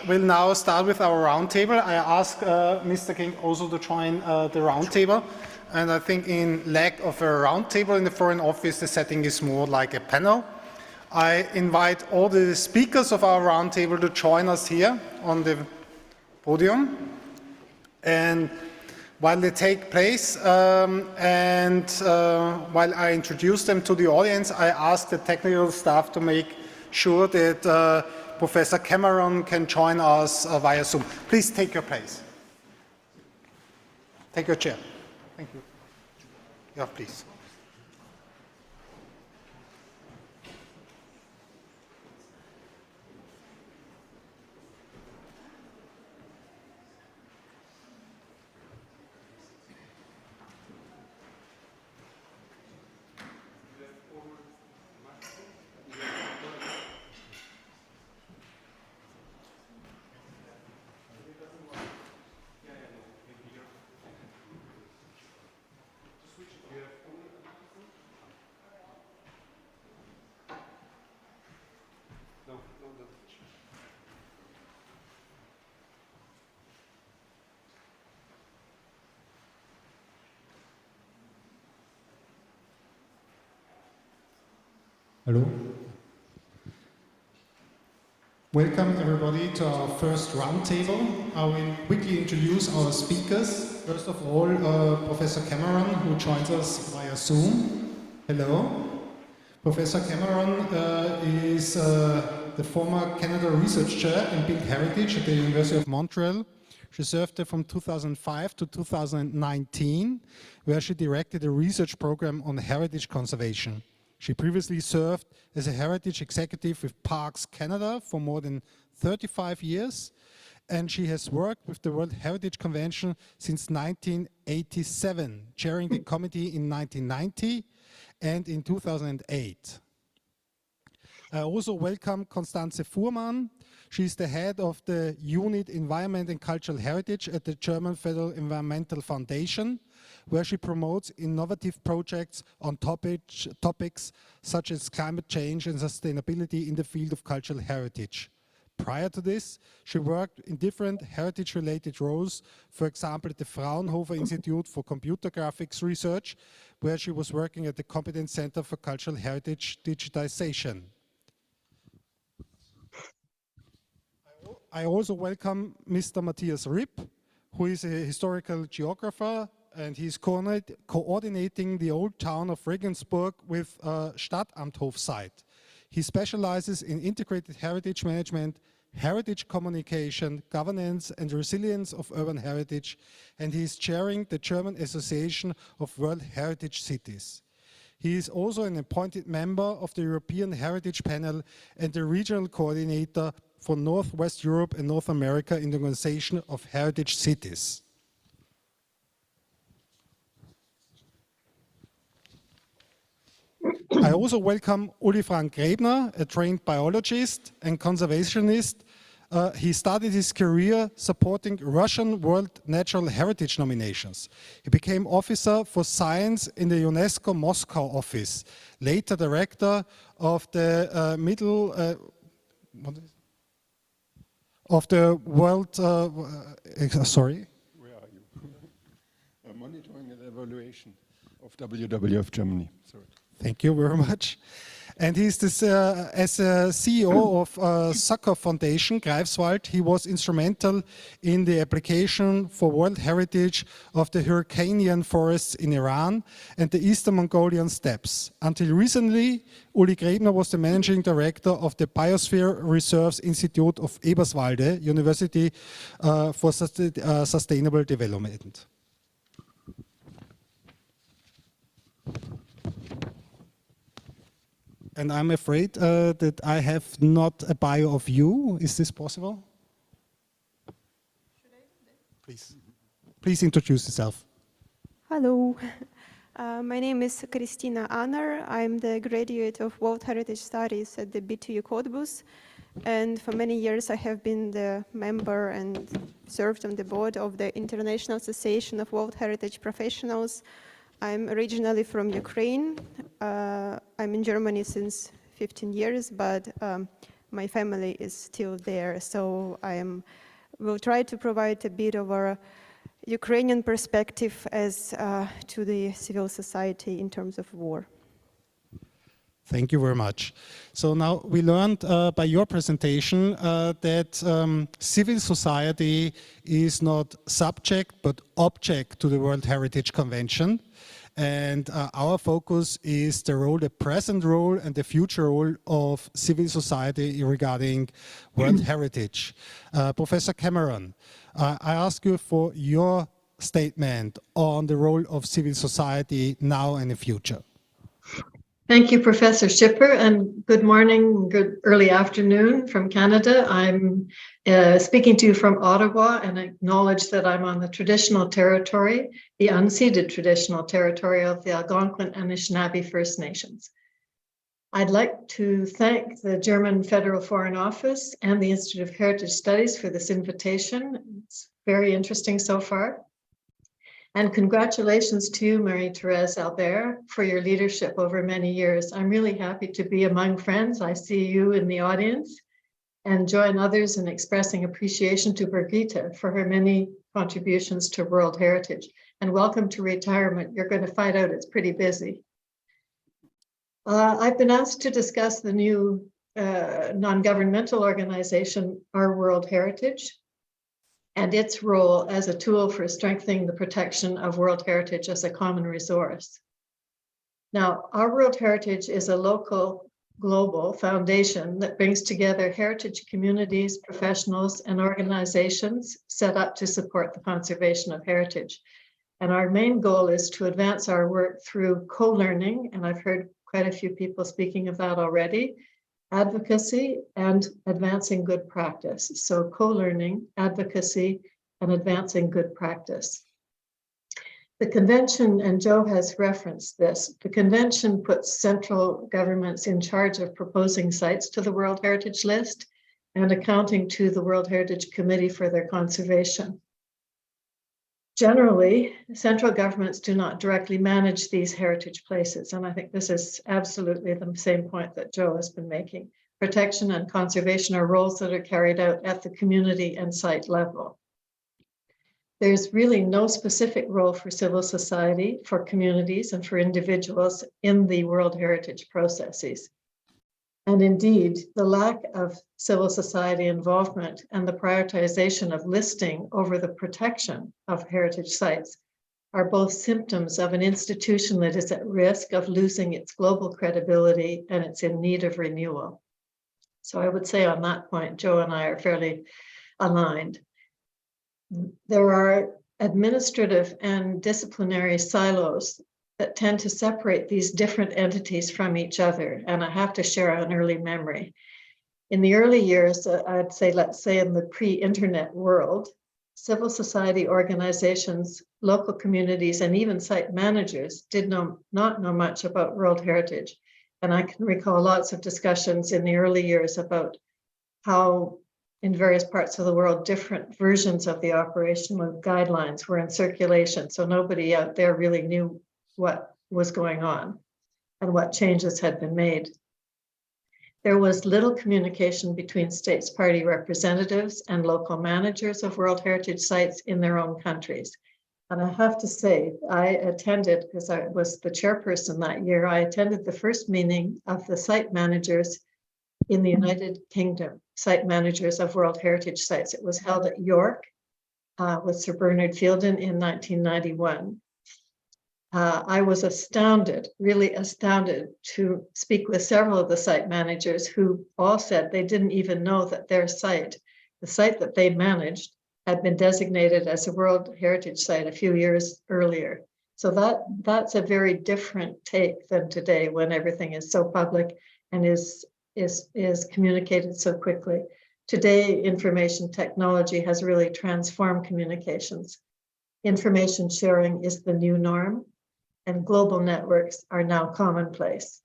We'll now start with our roundtable. I ask Mr. King also to join the roundtable. And I think in lack of a roundtable in the Foreign Office, the setting is more like a panel. I invite all the speakers of our roundtable to join us here on the podium. And while they take place and while I introduce them to the audience, I ask the technical staff to make sure that Professor Cameron can join us via Zoom. Please take your place. Take your chair. Thank you. Yeah, please. Hello. Welcome everybody to our first roundtable. I will quickly introduce our speakers. First of all, Professor Cameron, who joins us via Zoom. Hello. Professor Cameron is the former Canada Research Chair in Built Heritage at the University of Montreal. She served there from 2005 to 2019, where she directed a research program on heritage conservation. She previously served as a heritage executive with Parks Canada for more than 35 years, and she has worked with the World Heritage Convention since 1987, chairing the committee in 1990 and in 2008. I also welcome Constanze Fuhrmann. She's the head of the Unit Environment and Cultural Heritage at the German Federal Environmental Foundation, where she promotes innovative projects on topics such as climate change and sustainability in the field of cultural heritage. Prior to this, she worked in different heritage-related roles, for example, at the Fraunhofer Institute for Computer Graphics Research, where she was working at the Competence Center for Cultural Heritage Digitization. I also welcome Mr. Matthias Ripp, who is a historical geographer, and he's coordinating the old town of Regensburg with a Stadtamthof site. He specializes in integrated heritage management, heritage communication, governance and resilience of urban heritage, and he is chairing the German Association of World Heritage Cities. He is also an appointed member of the European Heritage Panel and the regional coordinator for Northwest Europe and North America in the Organization of Heritage Cities. I also welcome Uli Frank Grebner, a trained biologist and conservationist. He started his career supporting Russian World Natural Heritage nominations. He became officer for science in the UNESCO Moscow office, later director of the World, sorry? Where are you? Monitoring and evaluation of WWF Germany. Sorry. Thank you very much. And he's this, as a CEO of Soccer Foundation, Greifswald, he was instrumental in the application for World Heritage of the Hyrcanian forests in Iran and the Eastern Mongolian steppes. Until recently, Uli Grebner was the managing director of the Biosphere Reserves Institute of Eberswalde University for Sustainable Development. And I'm afraid that I have not a bio of you. Is this possible? Should I? Please. Please introduce yourself. Hello. My name is Christina Anner. I'm the graduate of World Heritage Studies at the BTU Cottbus. And for many years I have been the member and served on the board of the International Association of World Heritage Professionals. I'm originally from Ukraine. I'm in Germany since 15 years, but my family is still there. So will try to provide a bit of a Ukrainian perspective as to the civil society in terms of war. Thank you very much. So now we learned by your presentation that civil society is not subject but object to the World Heritage Convention. And our focus is the role, the present role and the future role of civil society regarding World Heritage. Professor Cameron, I ask you for your statement on the role of civil society now and in the future. Thank you, Professor Schipper, and good morning, good early afternoon from Canada. I'm speaking to you from Ottawa and acknowledge that I'm on the traditional territory, the unceded traditional territory of the Algonquin and Anishinaabe First Nations. I'd like to thank the German Federal Foreign Office and the Institute of Heritage Studies for this invitation. It's very interesting so far. And congratulations to you, Marie-Thérèse Albert, for your leadership over many years. I'm really happy to be among friends. I see you in the audience and join others in expressing appreciation to Birgitte for her many contributions to World Heritage. And welcome to retirement. You're going to find out it's pretty busy. I've been asked to discuss the new non-governmental organization, Our World Heritage, and its role as a tool for strengthening the protection of World Heritage as a common resource. Now, Our World Heritage is a local, global foundation that brings together heritage communities, professionals, and organizations set up to support the conservation of heritage. And our main goal is to advance our work through co-learning, and I've heard quite a few people speaking of that already, advocacy and advancing good practice. So co-learning, advocacy, and advancing good practice. The convention, and Joe has referenced this, the convention puts central governments in charge of proposing sites to the World Heritage List and accounting to the World Heritage Committee for their conservation. Generally, central governments do not directly manage these heritage places, and I think this is absolutely the same point that Joe has been making. Protection and conservation are roles that are carried out at the community and site level. There's really no specific role for civil society, for communities, and for individuals in the World Heritage processes. And indeed, the lack of civil society involvement and the prioritization of listing over the protection of heritage sites are both symptoms of an institution that is at risk of losing its global credibility and it's in need of renewal. So I would say on that point, Joe and I are fairly aligned. There are administrative and disciplinary silos that tend to separate these different entities from each other. And I have to share an early memory. In the early years, I'd say, let's say in the pre-internet world, civil society organizations, local communities, and even site managers did not know much about World Heritage. And I can recall lots of discussions in the early years about how in various parts of the world, different versions of the operational guidelines were in circulation. So nobody out there really knew what was going on and what changes had been made. There was little communication between states party representatives and local managers of World Heritage sites in their own countries. And I have to say, I attended, because I was the chairperson that year, I attended the first meeting of the site managers in the United Kingdom, site managers of World Heritage sites. It was held at York with Sir Bernard Fielden in 1991. I was astounded, really astounded, to speak with several of the site managers who all said they didn't even know that their site, the site that they managed, had been designated as a World Heritage Site a few years earlier. So that's a very different take than today, when everything is so public and is communicated so quickly. Today, information technology has really transformed communications. Information sharing is the new norm, and global networks are now commonplace.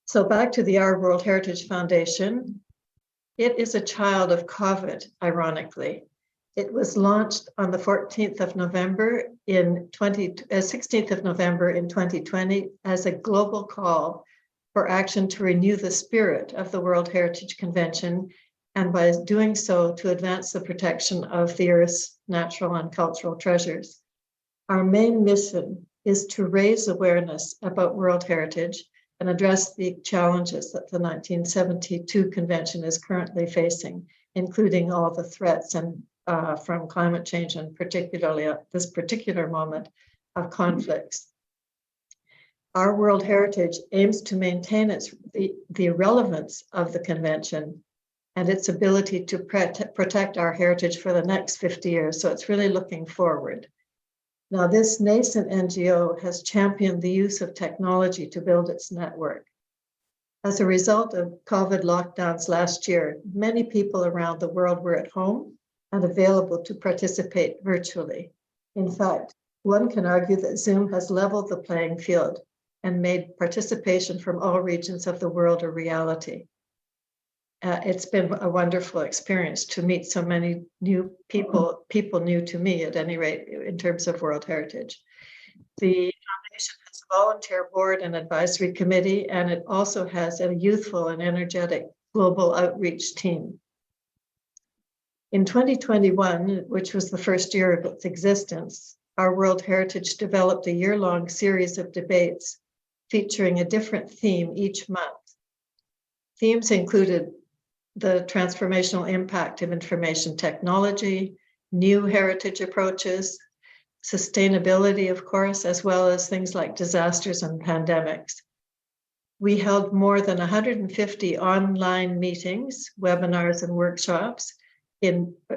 So back to the Our World Heritage Foundation. It is a child of COVID, ironically. It was launched on the 16th of November in 2020 as a global call for action to renew the spirit of the World Heritage Convention, and by doing so, to advance the protection of the Earth's natural and cultural treasures. Our main mission is to raise awareness about World Heritage and address the challenges that the 1972 convention is currently facing, including all the threats and from climate change, and particularly at this particular moment of conflicts. Our World Heritage aims to maintain the relevance of the convention and its ability to protect our heritage for the next 50 years. So it's really looking forward. Now, this nascent NGO has championed the use of technology to build its network. As a result of COVID lockdowns last year, many people around the world were at home and available to participate virtually. In fact, one can argue that Zoom has leveled the playing field and made participation from all regions of the world a reality. It's been a wonderful experience to meet so many new people new to me at any rate, in terms of World Heritage. The foundation has a volunteer board and advisory committee, and it also has a youthful and energetic global outreach team. In 2021, which was the first year of its existence, our World Heritage developed a year-long series of debates featuring a different theme each month. Themes included the transformational impact of information technology, new heritage approaches, sustainability, of course, as well as things like disasters and pandemics. We held more than 150 online meetings, webinars, and workshops,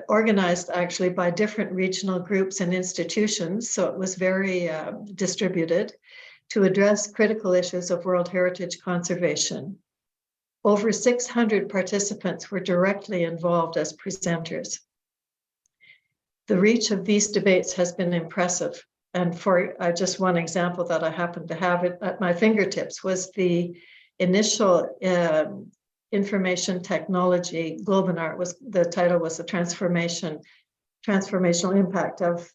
organized actually by different regional groups and institutions, so it was very distributed, to address critical issues of World Heritage conservation. Over 600 participants were directly involved as presenters. The reach of these debates has been impressive. And for just one example that I happen to have at my fingertips was the initial information technology Globinar. The title was the transformational impact of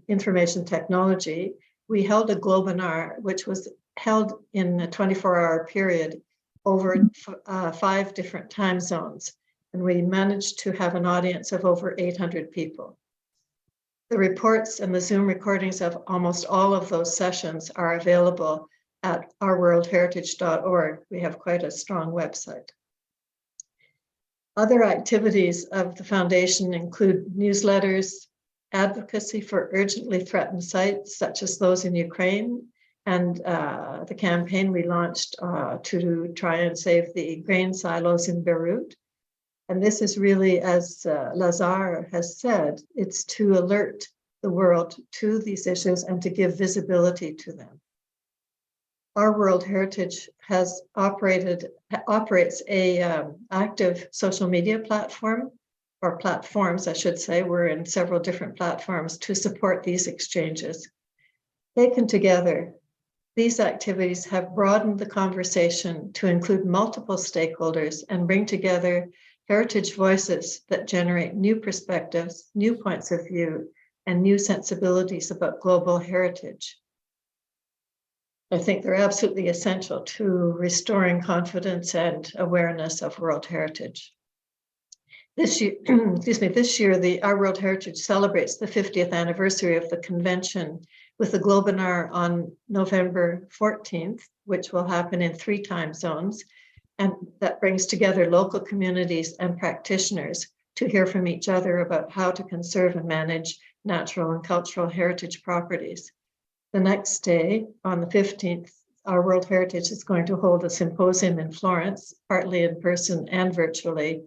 information technology. We held a Globinar, which was held in a 24-hour period over 5 different time zones, and we managed to have an audience of over 800 people. The reports and the Zoom recordings of almost all of those sessions are available at ourworldheritage.org. We have quite a strong website. Other activities of the foundation include newsletters, advocacy for urgently threatened sites, such as those in Ukraine, and the campaign we launched to try and save the grain silos in Beirut. And this is really, as Lazar has said, it's to alert the world to these issues and to give visibility to them. Our World Heritage operates a active social media platform, or platforms, I should say. We're in several different platforms to support these exchanges. Taken together, these activities have broadened the conversation to include multiple stakeholders and bring together heritage voices that generate new perspectives, new points of view, and new sensibilities about global heritage. I think they're absolutely essential to restoring confidence and awareness of World Heritage. This year, our World Heritage celebrates the 50th anniversary of the convention with a Globinar on November 14th, which will happen in 3 time zones, and that brings together local communities and practitioners to hear from each other about how to conserve and manage natural and cultural heritage properties. The next day, on the 15th, our World Heritage is going to hold a symposium in Florence, partly in person and virtually,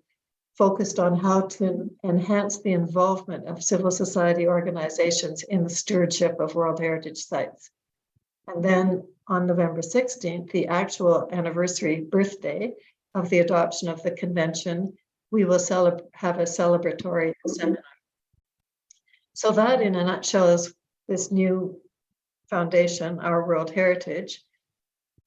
focused on how to enhance the involvement of civil society organizations in the stewardship of World Heritage sites. And then on November 16th, the actual anniversary birthday of the adoption of the convention, we will have a celebratory seminar. So that, in a nutshell, is this new foundation, Our World Heritage.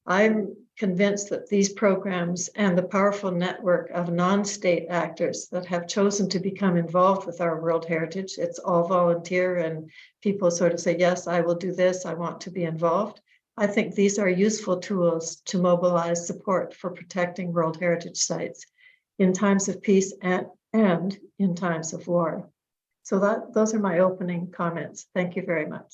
I'm convinced that these programs and the powerful network of non-state actors that have chosen to become involved with our World Heritage, it's all volunteer and people sort of say, yes, I will do this, I want to be involved. I think these are useful tools to mobilize support for protecting World Heritage Sites in times of peace and in times of war. So those are my opening comments. Thank you very much.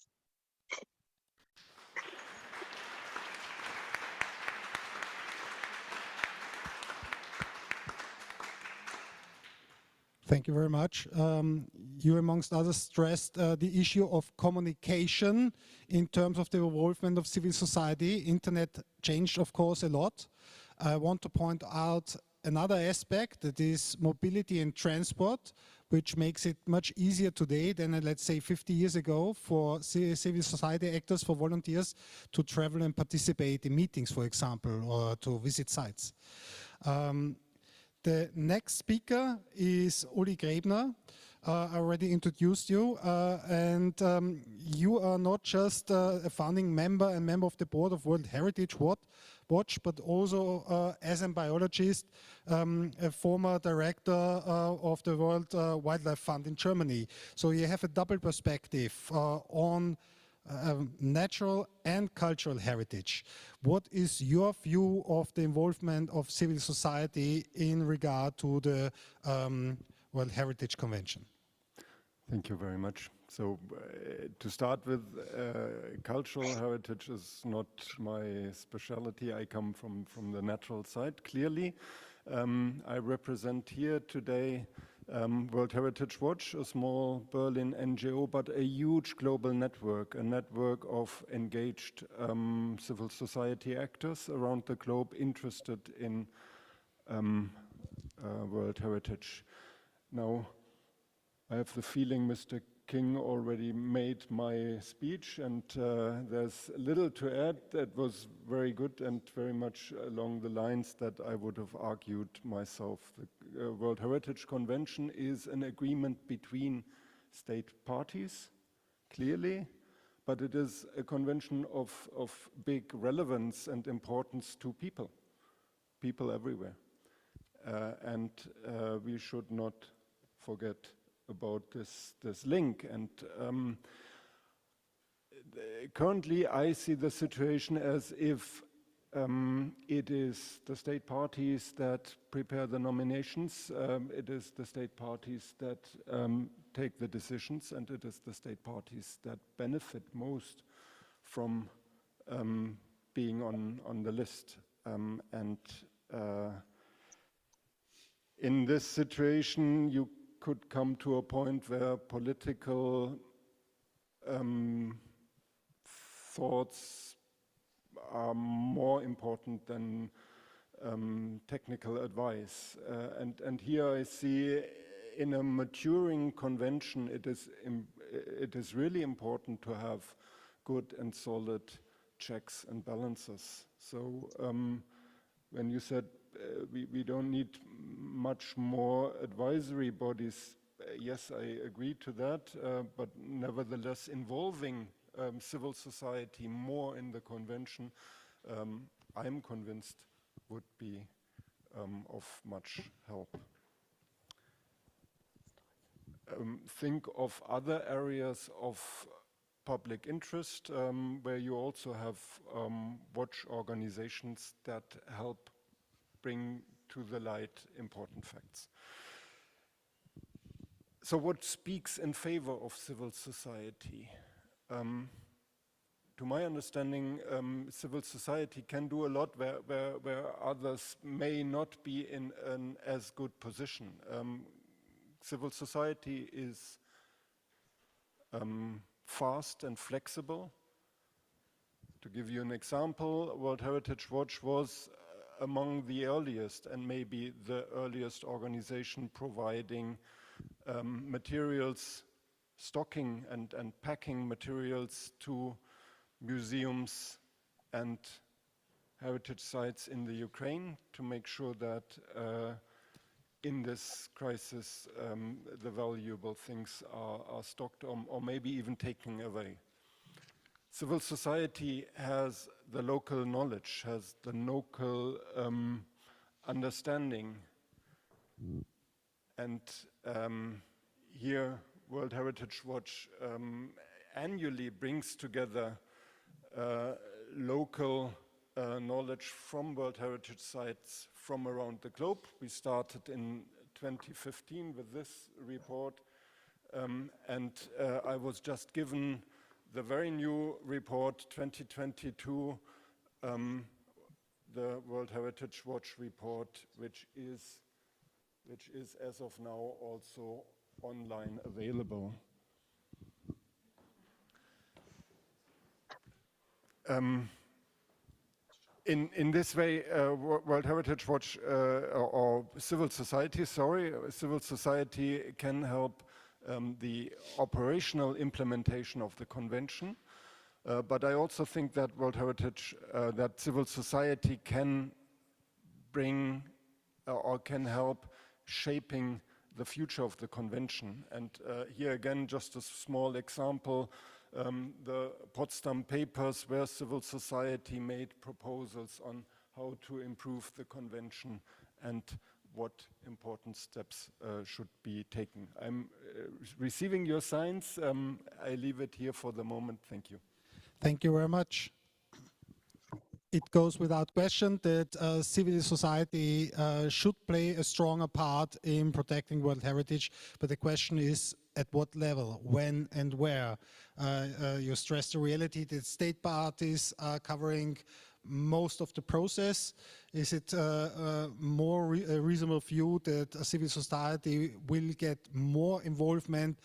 Thank you very much. You, amongst others, stressed the issue of communication in terms of the involvement of civil society. Internet changed, of course, a lot. I want to point out another aspect, that is mobility and transport, which makes it much easier today than, let's say, 50 years ago for civil society actors, for volunteers to travel and participate in meetings, for example, or to visit sites. The next speaker is Uli Grebner. I already introduced you, and you are not just a founding member and member of the board of World Heritage Watch, but also as a biologist, a former director of the World Wildlife Fund in Germany. So you have a double perspective on natural and cultural heritage. What is your view of the involvement of civil society in regard to the World Heritage Convention? Thank you very much. So to start with, cultural heritage is not my specialty. I come from the natural side, clearly. I represent here today World Heritage Watch, a small Berlin NGO, but a huge global network, a network of engaged civil society actors around the globe interested in World Heritage. Now, I have the feeling Mr. King already made my speech, and there's little to add. That was very good and very much along the lines that I would have argued myself. The World Heritage Convention is an agreement between state parties, clearly, but it is a convention of big relevance and importance to people everywhere. And we should not forget about this link. And currently I see the situation as if it is the state parties that prepare the nominations, it is the state parties that take the decisions, and it is the state parties that benefit most from being on the list. In this situation, you could come to a point where political thoughts are more important than technical advice. And here I see, in a maturing convention, it is really important to have good and solid checks and balances. So when you said we don't need much more advisory bodies, yes, I agree to that, but nevertheless involving civil society more in the convention, I'm convinced would be of much help. Think of other areas of public interest where you also have watch organizations that help bring to the light important facts. So what speaks in favor of civil society? To my understanding, civil society can do a lot where others may not be in an as good position. Civil society is fast and flexible. To give you an example, World Heritage Watch was among the earliest, and maybe the earliest organization providing materials, stocking and packing materials to museums and heritage sites in the Ukraine to make sure that in this crisis the valuable things are stocked or maybe even taken away. Civil society has the local knowledge, has the local understanding. And here World Heritage Watch annually brings together local knowledge from World Heritage Sites from around the globe. We started in 2015 with this report, and I was just given the very new report 2022, the World Heritage Watch report, which is as of now also online available. In this way, World Heritage Watch or civil society can help the operational implementation of the convention. But I also think that that civil society can bring or can help shaping the future of the convention. And here again, just a small example, the Potsdam Papers, where civil society made proposals on how to improve the convention and what important steps should be taken. I'm receiving your signs. I leave it here for the moment. Thank you. Thank you very much. It goes without question that civil society should play a stronger part in protecting World Heritage, but the question is at what level, when and where. You stress the reality that state parties are covering most of the process. Is it a reasonable view that a civil society will get more involvement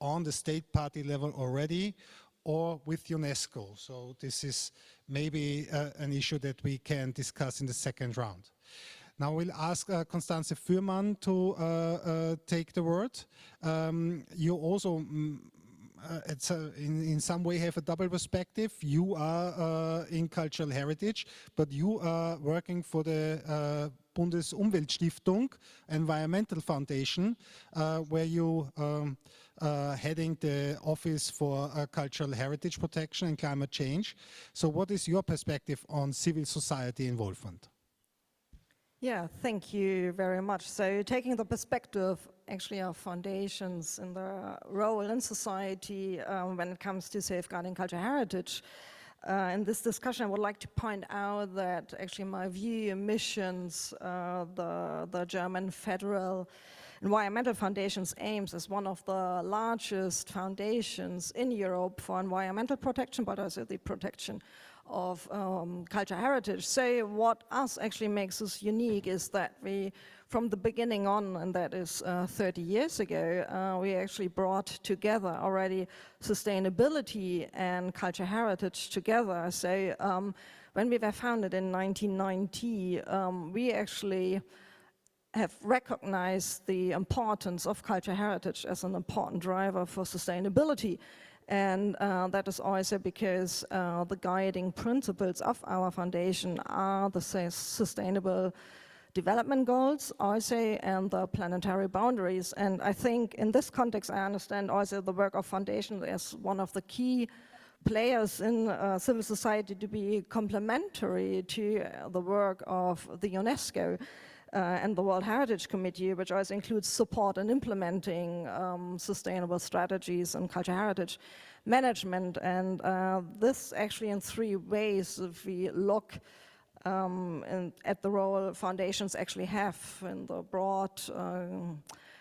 on the state party level already, or with UNESCO? So this is maybe an issue that we can discuss in the second round. Now we'll ask Constanze Fürmann to take the word. You also in some way have a double perspective. You are in cultural heritage, but you are working for the Bundesumweltstiftung Environmental Foundation, where you heading the Office for Cultural Heritage Protection and Climate Change. So what is your perspective on civil society involvement? Yeah, thank you very much. So taking the perspective actually of foundations and the role in society when it comes to safeguarding cultural heritage, in this discussion I would like to point out that actually in my view emissions, the German Federal Environmental Foundation's aims as one of the largest foundations in Europe for environmental protection, but also the protection of cultural heritage. So what us actually makes us unique is that we, from the beginning on, and that is 30 years ago, we actually brought together already sustainability and cultural heritage together. So when we were founded in 1990, we actually have recognized the importance of cultural heritage as an important driver for sustainability. And that is also because the guiding principles of our foundation are the sustainable development goals also and the planetary boundaries. And I think in this context I understand also the work of foundation as one of the key players in civil society to be complementary to the work of the UNESCO and the World Heritage Committee, which also includes support in implementing sustainable strategies and cultural heritage management. And this actually in three ways, if we look at the role foundations actually have in the broad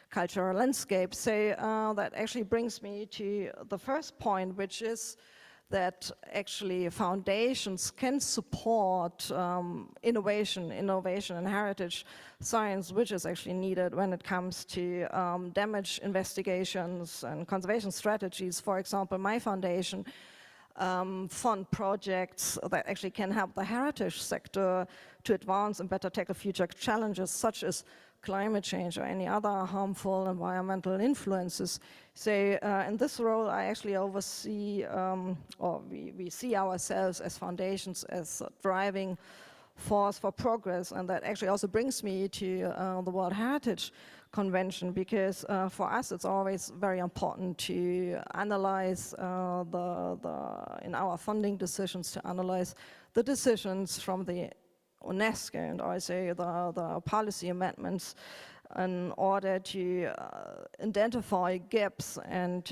cultural landscape. So that actually brings me to the first point, which is that actually foundations can support innovation and heritage science, which is actually needed when it comes to damage investigations and conservation strategies. For example, my foundation fund projects that actually can help the heritage sector to advance and better tackle future challenges such as climate change or any other harmful environmental influences. So in this role I actually oversee, or we see ourselves as foundations as a driving force for progress, and that actually also brings me to the World Heritage Convention, because for us it's always very important to analyze in our funding decisions, to analyze the decisions from the UNESCO and also the policy amendments in order to identify gaps and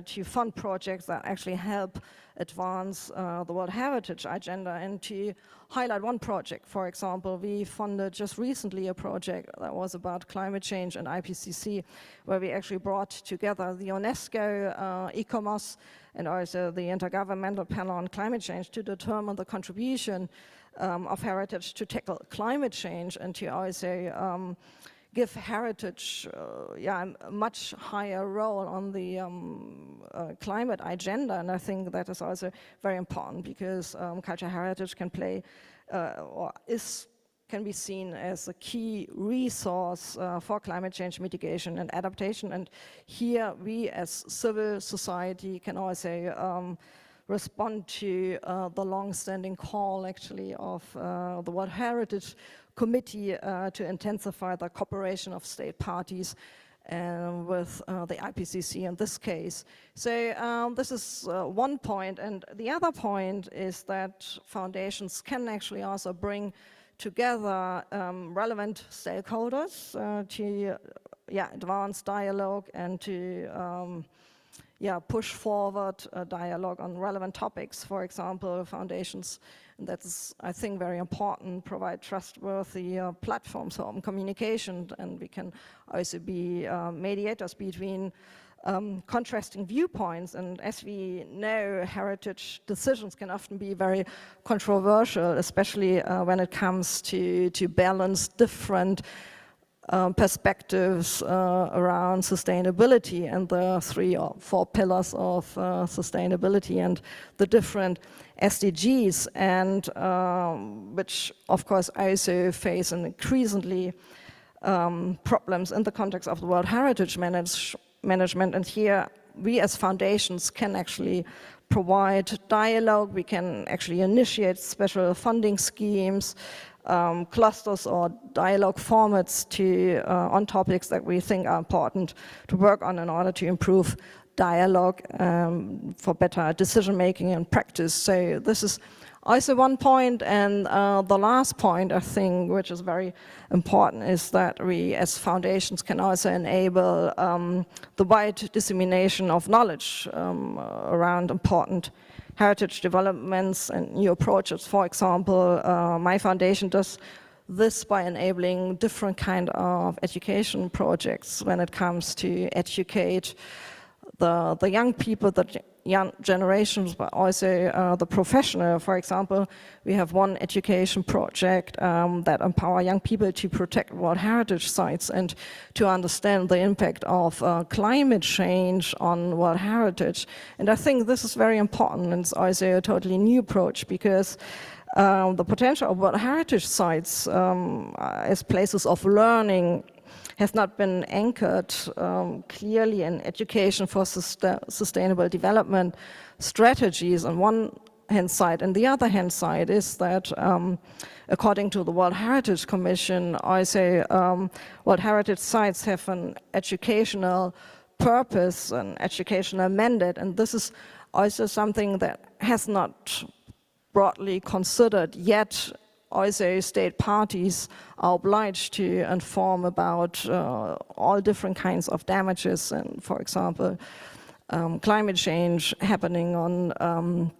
to fund projects that actually help advance the World Heritage Agenda. And to highlight one project, for example, we funded just recently a project that was about climate change and IPCC, where we actually brought together the UNESCO, ICOMOS, and also the Intergovernmental Panel on Climate Change to determine the contribution of heritage to tackle climate change and to also give heritage a much higher role on the climate agenda. And I think that is also very important because cultural heritage can play can be seen as a key resource for climate change mitigation and adaptation. And here we as civil society can also respond to the long-standing call actually of the World Heritage Committee to intensify the cooperation of state parties with the IPCC in this case. So this is one point, and the other point is that foundations can actually also bring together relevant stakeholders to advance dialogue and to push forward a dialogue on relevant topics. For example, foundations, and that's, I think, very important, provide trustworthy platforms for open communication, and we can also be mediators between contrasting viewpoints. And as we know, heritage decisions can often be very controversial, especially when it comes to balance different perspectives around sustainability and the 3 or 4 pillars of sustainability and the different SDGs, and which of course also face an increasingly problems in the context of the World Heritage management. And here we as foundations can actually provide dialogue, we can actually initiate special funding schemes, clusters or dialogue formats to on topics that we think are important to work on in order to improve dialogue for better decision making and practice. So this is also one point, and the last point I think, which is very important, is that we as foundations can also enable the wide dissemination of knowledge around important heritage developments and new approaches. For example, my foundation does this by enabling different kind of education projects when it comes to educate the young people, the young generations, but also the professional. For example, we have one education project that empower young people to protect World Heritage sites and to understand the impact of climate change on World Heritage. And I think this is very important, and it's also a totally new approach, because the potential of World Heritage sites as places of learning has not been anchored clearly in education for sustainable development strategies on one hand side. And the other hand side is that according to the World Heritage Commission, also World Heritage sites have an educational purpose, an educational mandate, and this is also something that has not broadly considered yet. Also, state parties are obliged to inform about all different kinds of damages and, for example, climate change happening on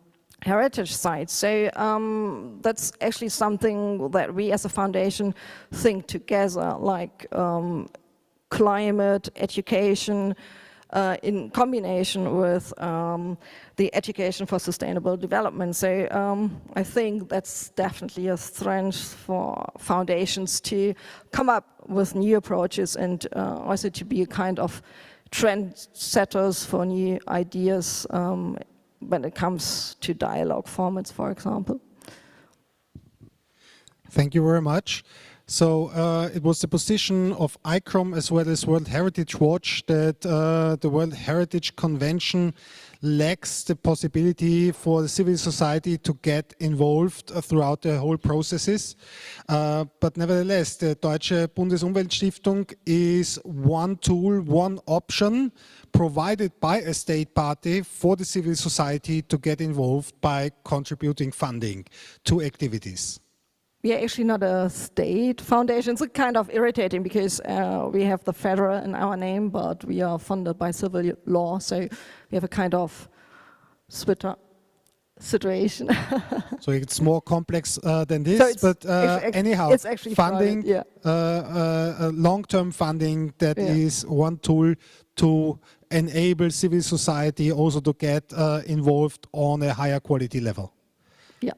heritage sites. So that's actually something that we as a foundation think together, like climate education in combination with the education for sustainable development. So I think that's definitely a strength for foundations to come up with new approaches and also to be a kind of trendsetters for new ideas when it comes to dialogue formats, for example. Thank you very much. So it was the position of ICROM as well as World Heritage Watch that the World Heritage Convention lacks the possibility for the civil society to get involved throughout the whole processes. But nevertheless, the Deutsche Bundesumweltstiftung is one tool, one option provided by a state party for the civil society to get involved by contributing funding to activities. we are actually not a state foundation. It's kind of irritating because we have the federal in our name, but we are funded by civil law, so we have a kind of situation. So it's more complex than this, So it's but anyhow, it's actually funding, private, yeah. long-term funding, that Yeah. is one tool to enable civil society also to get involved on a higher quality level. Yeah.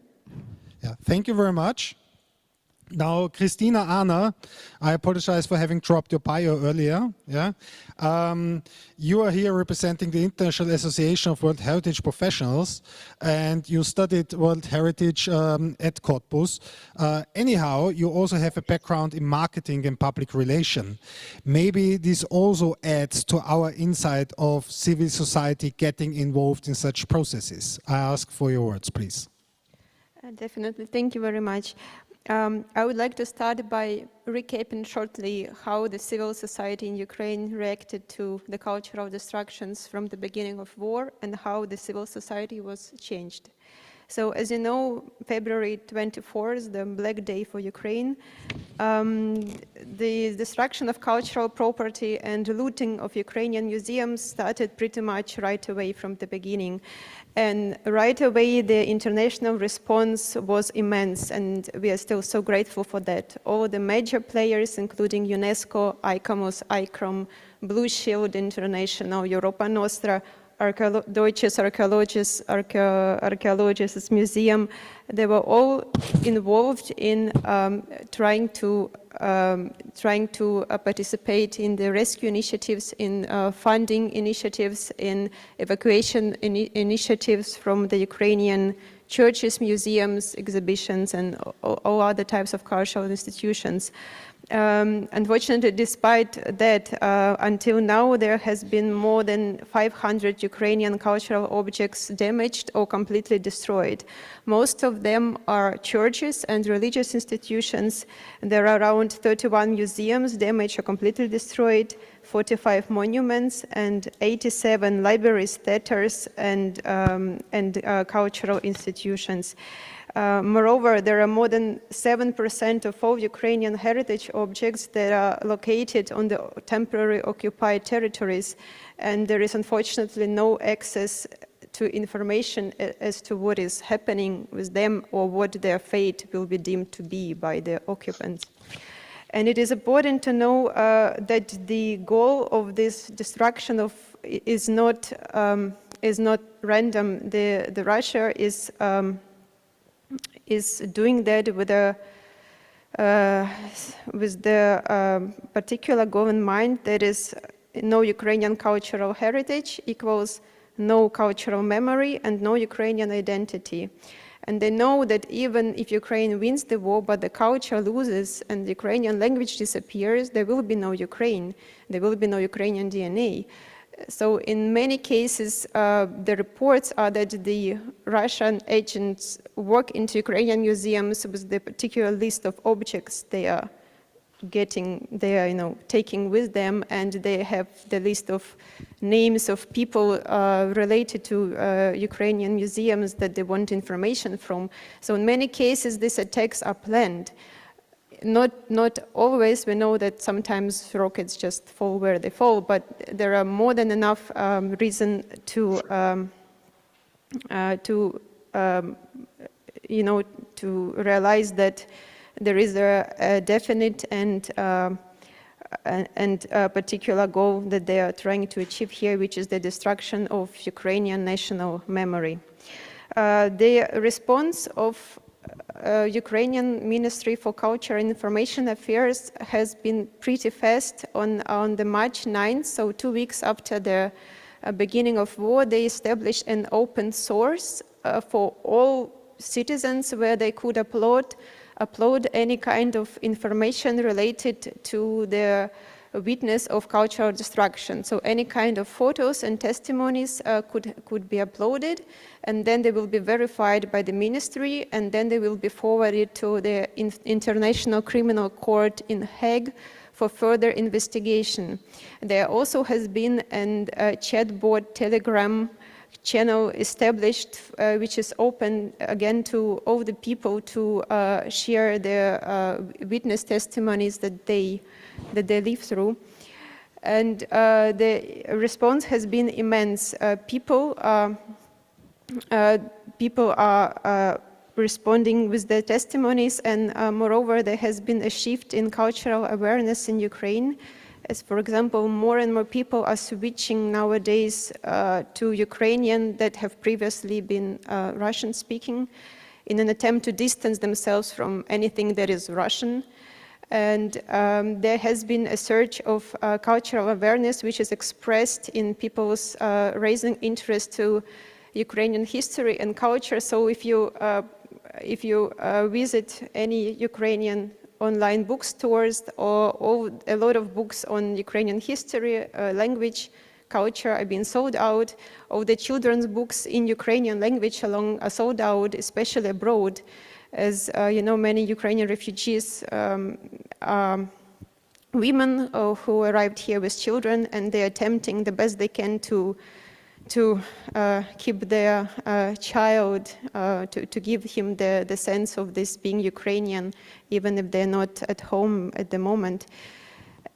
Yeah, thank you very much. Now, Christina Ahner, I apologize for having dropped your bio earlier. Yeah, you are here representing the International Association of World Heritage Professionals, and you studied World Heritage at Cottbus. Anyhow, you also have a background in marketing and public relation. Maybe this also adds to our insight of civil society getting involved in such processes. I ask for your words, please. Definitely, thank you very much. I would like to start by recapping shortly how the civil society in Ukraine reacted to the cultural destructions from the beginning of war and how the civil society was changed. So, as you know, February 24th, the Black Day for Ukraine, the destruction of cultural property and looting of Ukrainian museums started pretty much right away from the beginning. And right away, the international response was immense, and we are still so grateful for that. All the major players, including UNESCO, ICOMOS, ICROM, Blue Shield International, Europa Nostra, Deutsches Archäologisches Museum, they were all involved in trying to participate in the rescue initiatives, in funding initiatives, in evacuation initiatives from the Ukrainian churches, museums, exhibitions, and all other types of cultural institutions. Unfortunately, despite that, until now there has been more than 500 Ukrainian cultural objects damaged or completely destroyed. Most of them are churches and religious institutions. There are around 31 museums damaged or completely destroyed, 45 monuments, and 87 libraries, theaters, and cultural institutions. Moreover, there are more than 7% of all Ukrainian heritage objects that are located on the temporary occupied territories, and there is unfortunately no access to information as to what is happening with them or what their fate will be deemed to be by the occupants. And it is important to know that the goal of this destruction is not random. The Russia is doing that with the particular goal in mind, that is no Ukrainian cultural heritage equals no cultural memory and no Ukrainian identity. And they know that even if Ukraine wins the war, but the culture loses and the Ukrainian language disappears, there will be no Ukraine. There will be no Ukrainian DNA. So in many cases, the reports are that the Russian agents walk into Ukrainian museums with the particular list of objects they are taking with them, and they have the list of names of people related to Ukrainian museums that they want information from. So in many cases, these attacks are planned. Not always. We know that sometimes rockets just fall where they fall, but there are more than enough reason to realize that there is a definite and particular goal that they are trying to achieve here, which is the destruction of Ukrainian national memory. The response of Ukrainian Ministry for Culture and Information Affairs has been pretty fast. On the March 9th, so 2 weeks after the beginning of war, they established an open source for all citizens where they could upload any kind of information related to the witness of cultural destruction. So any kind of photos and testimonies could be uploaded, and then they will be verified by the ministry, and then they will be forwarded to the International Criminal Court in Hague for further investigation. There also has been a chatbot Telegram channel established, which is open again to all the people to share their witness testimonies that they live through. And the response has been immense. People are responding with their testimonies, and moreover, there has been a shift in cultural awareness in Ukraine. As for example, more and more people are switching nowadays to Ukrainian that have previously been Russian speaking in an attempt to distance themselves from anything that is Russian. And there has been a surge of cultural awareness which is expressed in people's raising interest to Ukrainian history and culture. So if you visit any Ukrainian online bookstores or a lot of books on Ukrainian history, language, culture are being sold out. All the children's books in Ukrainian language are sold out, especially abroad. As you know, many Ukrainian refugees are women who arrived here with children, and they're attempting the best they can to keep their child, to give him the sense of this being Ukrainian, even if they're not at home at the moment.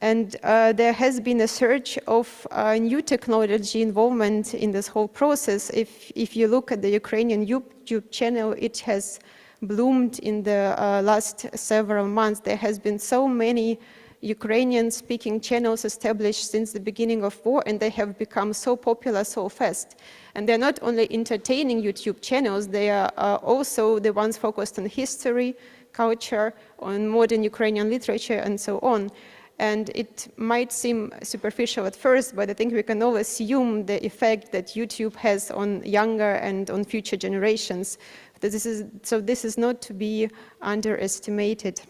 And there has been a surge of new technology involvement in this whole process. If you look at the Ukrainian YouTube channel, it has bloomed in the last several months. There has been so many Ukrainian-speaking channels established since the beginning of war, and they have become so popular so fast. And they're not only entertaining YouTube channels, they are also the ones focused on history, culture, on modern Ukrainian literature, and so on. And it might seem superficial at first, but I think we can all assume the effect that YouTube has on younger and on future generations. So this is not to be underestimated.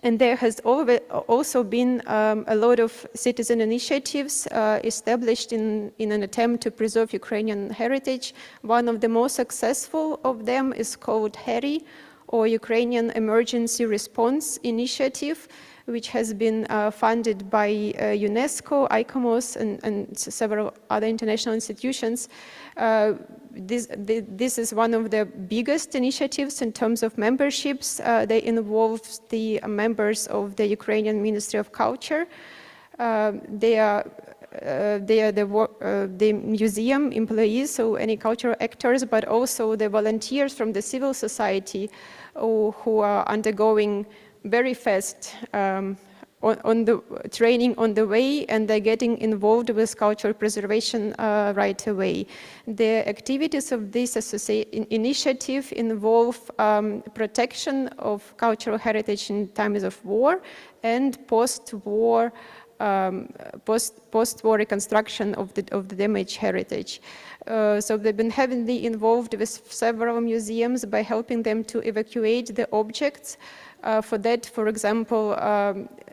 And there has also been a lot of citizen initiatives established in an attempt to preserve Ukrainian heritage. One of the most successful of them is called HERI, or Ukrainian Emergency Response Initiative, which has been funded by UNESCO, ICOMOS, and several other international institutions. This is one of the biggest initiatives in terms of memberships. They involve the members of the Ukrainian Ministry of Culture. They are the museum employees, so any cultural actors, but also the volunteers from the civil society who are undergoing very fast on the training on the way, and they're getting involved with cultural preservation right away. The activities of this initiative involve protection of cultural heritage in times of war and post-war reconstruction of the damaged heritage. So they've been heavily involved with several museums by helping them to evacuate the objects. For that, for example,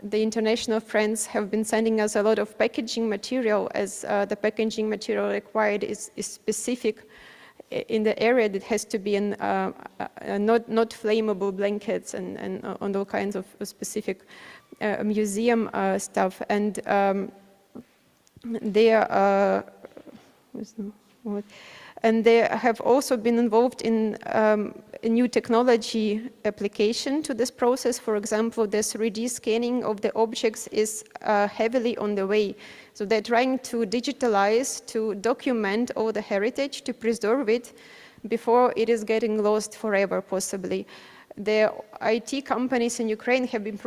the international friends have been sending us a lot of packaging material, as the packaging material required is specific in the area that has to be in not flammable blankets and on all kinds of specific museum stuff. And they have also been involved in a new technology application to this process. For example, the 3D scanning of the objects is heavily on the way. So they're trying to digitalize, to document all the heritage, to preserve it before it is getting lost forever, possibly. The IT companies in Ukraine have been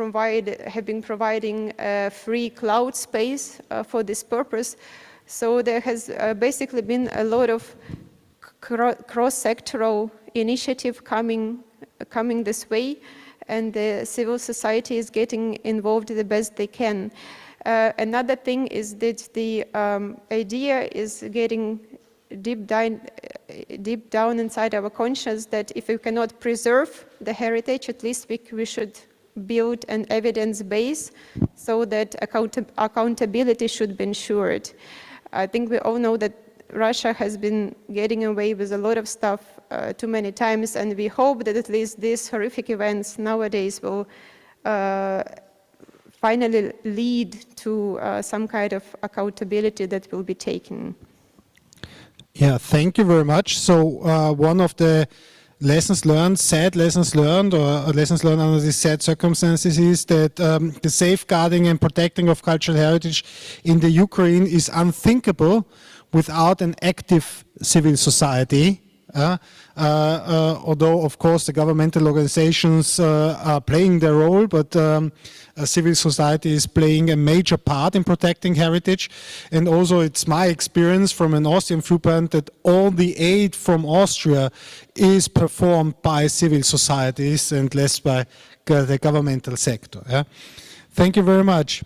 providing free cloud space for this purpose. So there has basically been a lot of cross-sectoral initiative coming this way, and the civil society is getting involved the best they can. Another thing is that the idea is getting deep down inside our conscience that if we cannot preserve the heritage, at least we should build an evidence base so that accountability should be ensured. I think we all know that Russia has been getting away with a lot of stuff too many times, and we hope that at least these horrific events nowadays will finally lead to some kind of accountability that will be taken. Yeah, thank you very much. So one of the lessons learned, sad lessons learned, or lessons learned under these sad circumstances is that the safeguarding and protecting of cultural heritage in the Ukraine is unthinkable without an active civil society. Although, of course, the governmental organizations are playing their role, but civil society is playing a major part in protecting heritage. And also, it's my experience from an Austrian viewpoint that all the aid from Austria is performed by civil societies and less by the governmental sector. Yeah? Thank you very much.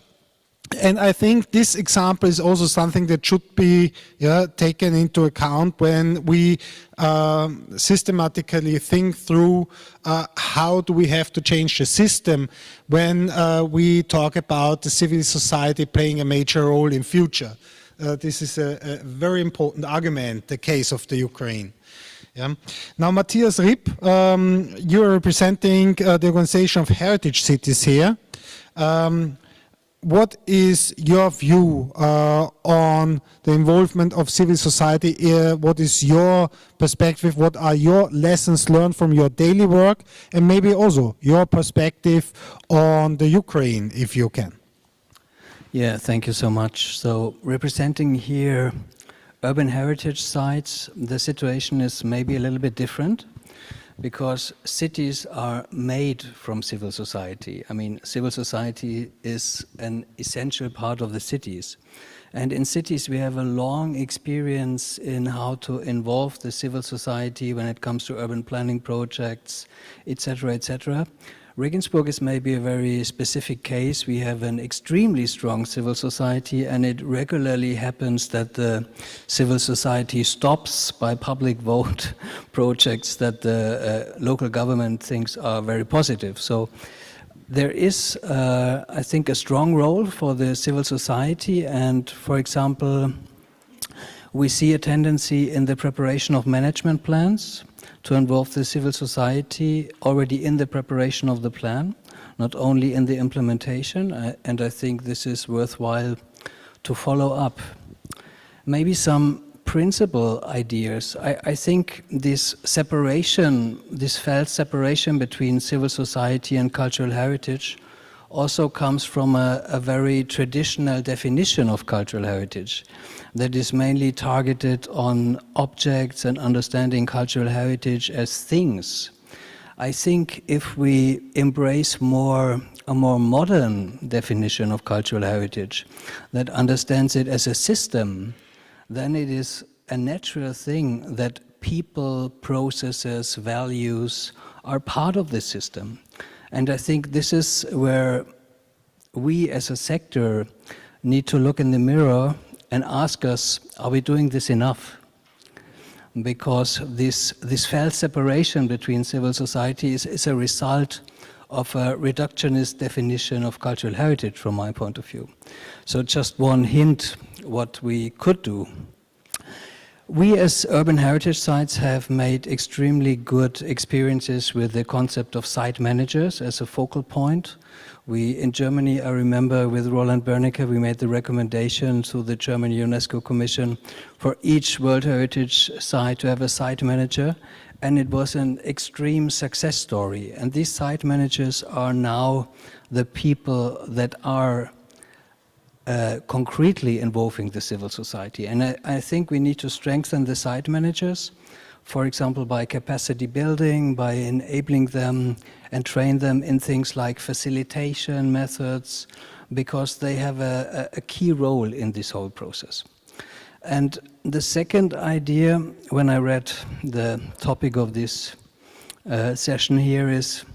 And I think this example is also something that should be taken into account when we systematically think through how do we have to change the system when we talk about the civil society playing a major role in future. This is a very important argument, the case of the Ukraine. Yeah. Now, Matthias Ripp, you are representing the Organization of Heritage Cities here. What is your view on the involvement of civil society? What is your perspective? What are your lessons learned from your daily work? And maybe also your perspective on the Ukraine, if you can. Yeah, thank you so much. So representing here urban heritage sites, the situation is maybe a little bit different, because cities are made from civil society. I mean, civil society is an essential part of the cities. And in cities, we have a long experience in how to involve the civil society when it comes to urban planning projects, etc., etc. Regensburg is maybe a very specific case. We have an extremely strong civil society, and it regularly happens that the civil society stops by public vote projects that the local government thinks are very positive. So there is, I think, a strong role for the civil society, and for example, we see a tendency in the preparation of management plans to involve the civil society already in the preparation of the plan, not only in the implementation, and I think this is worthwhile to follow up. Maybe some principal ideas. I think this separation, this felt separation between civil society and cultural heritage also comes from a very traditional definition of cultural heritage that is mainly targeted on objects and understanding cultural heritage as things. I think if we embrace a more modern definition of cultural heritage that understands it as a system, then it is a natural thing that people, processes, values are part of this system. And I think this is where we as a sector need to look in the mirror and ask us, are we doing this enough? Because this felt separation between civil society is a result of a reductionist definition of cultural heritage from my point of view. So just one hint what we could do. We as urban heritage sites have made extremely good experiences with the concept of site managers as a focal point. In Germany, I remember with Roland Bernecke, we made the recommendation to the German UNESCO Commission for each World Heritage site to have a site manager, and it was an extreme success story. And these site managers are now the people that are concretely involving the civil society. And I think we need to strengthen the site managers, for example, by capacity building, by enabling them and train them in things like facilitation methods, because they have a key role in this whole process. And the second idea, when I read the topic of this session here, is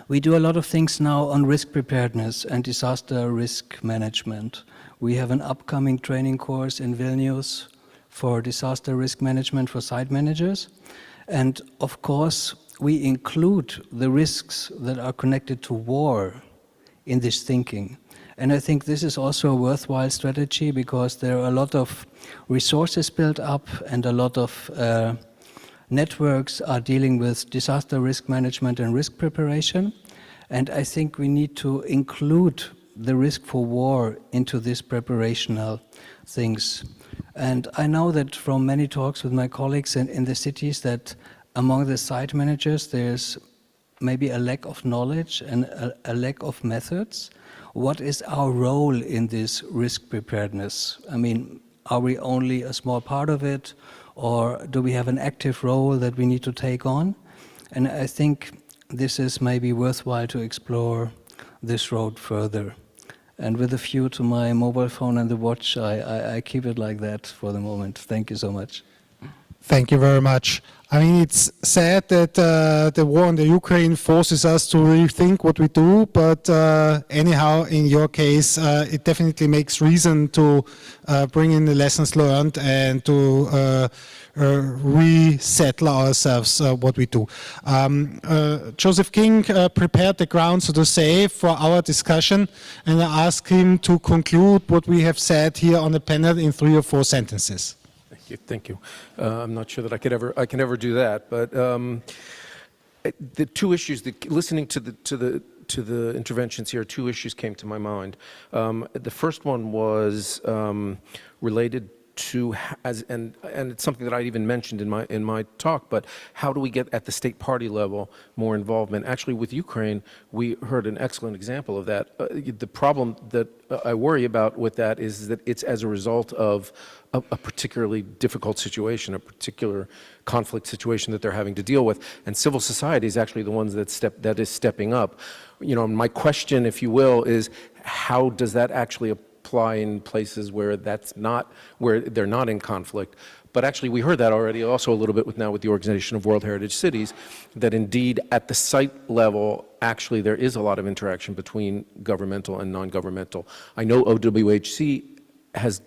we do a lot of things now on risk preparedness and disaster risk management. We have an upcoming training course in Vilnius for disaster risk management for site managers. And of course, we include the risks that are connected to war in this thinking. And I think this is also a worthwhile strategy, because there are a lot of resources built up and a lot of networks are dealing with disaster risk management and risk preparation. And I think we need to include the risk for war into these preparational things. And I know that from many talks with my colleagues in the cities that among the site managers there's maybe a lack of knowledge and a lack of methods. What is our role in this risk preparedness? I mean, are we only a small part of it, or do we have an active role that we need to take on? And I think this is maybe worthwhile to explore this road further. And with a view to my mobile phone and the watch, I keep it like that for the moment. Thank you so much. Thank you very much. I mean, it's sad that the war in the Ukraine forces us to rethink what we do, but anyhow, in your case, it definitely makes reason to bring in the lessons learned and to resettle ourselves what we do. Joseph King prepared the ground, so to say, for our discussion, and I asked him to conclude what we have said here on the panel in 3 or 4 sentences. Thank you. I'm not sure that I can ever do that, but the 2 issues, listening to the interventions here, 2 issues came to my mind. The first one was related to, and it's something that I even mentioned in my talk, but how do we get at the state party level more involvement? Actually, with Ukraine, we heard an excellent example of that. The problem that I worry about with that is that it's as a result of a particularly difficult situation, a particular conflict situation that they're having to deal with, and civil society is actually the ones that is stepping up. You know, my question, if you will, is how does that actually apply in places where they're not in conflict? But actually, we heard that already also a little bit with the Organization of World Heritage Cities, that indeed at the site level, actually there is a lot of interaction between governmental and non-governmental. I know OWHC has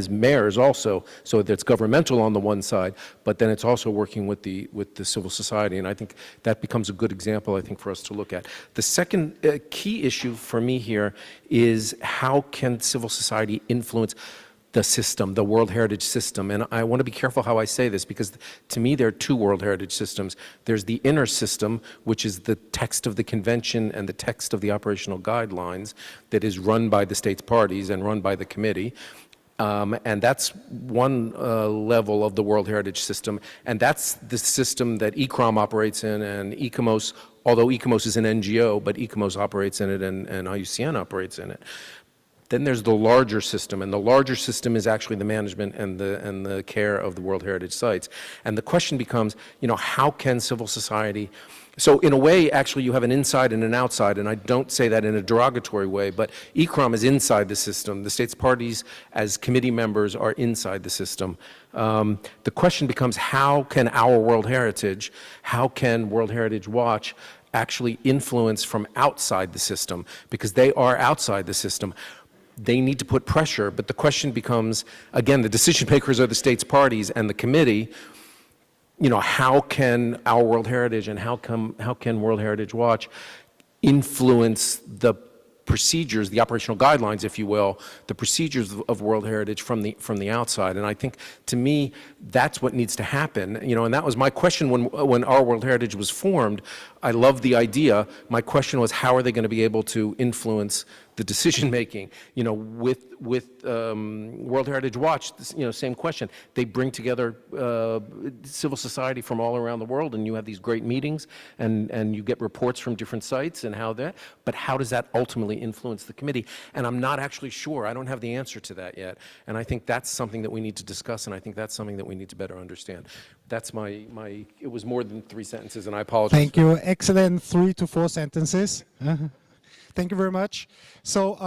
mayors also, so that's governmental on the one side, but then it's also working with the civil society, and I think that becomes a good example, I think, for us to look at. The second key issue for me here is how can civil society influence the system, the World Heritage System. And I want to be careful how I say this, because to me there are 2 World Heritage Systems. There's the inner system, which is the text of the convention and the text of the operational guidelines that is run by the states parties and run by the committee. And that's one level of the World Heritage System. And that's the system that ECROM operates in, and ECOMOS, although ECOMOS is an NGO, but ECOMOS operates in it and IUCN operates in it. Then there's the larger system, and the larger system is actually the management and the care of the World Heritage Sites. And the question becomes, you know, how can civil society, so in a way, actually, you have an inside and an outside, and I don't say that in a derogatory way, but ECROM is inside the system. The states parties, as committee members, are inside the system. The question becomes, how can our World Heritage, how can World Heritage Watch actually influence from outside the system? Because they are outside the system. They need to put pressure, but the question becomes, again, the decision makers are the states parties and the committee. You know, how can our World Heritage and how can World Heritage Watch influence the procedures, the operational guidelines, if you will, the procedures of World Heritage from the outside? And I think, to me, that's what needs to happen. You know, and that was my question when our World Heritage was formed. I love the idea. My question was, how are they going to be able to influence the decision making? You know, with World Heritage Watch, you know, same question. They bring together civil society from all around the world, and you have these great meetings, and you get reports from different sites and but how does that ultimately influence the committee? And I'm not actually sure. I don't have the answer to that yet. And I think that's something that we need to discuss, and I think that's something that we need to better understand. That's it was more than 3 sentences, and I apologize. Thank you. Excellent 3 to 4 sentences. Thank you very much. So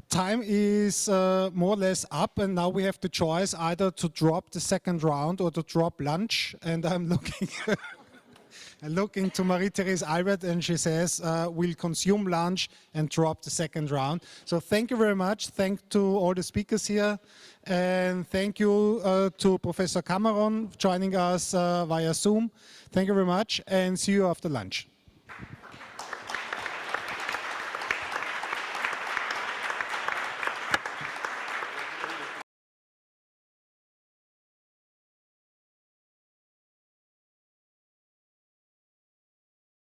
time is more or less up, and now we have the choice either to drop the second round or to drop lunch. And I'm looking to Marie-Therese Albert, and she says we'll consume lunch and drop the second round. So thank you very much. Thank to all the speakers here, and thank you to Professor Cameron joining us via Zoom. Thank you very much, and see you after lunch.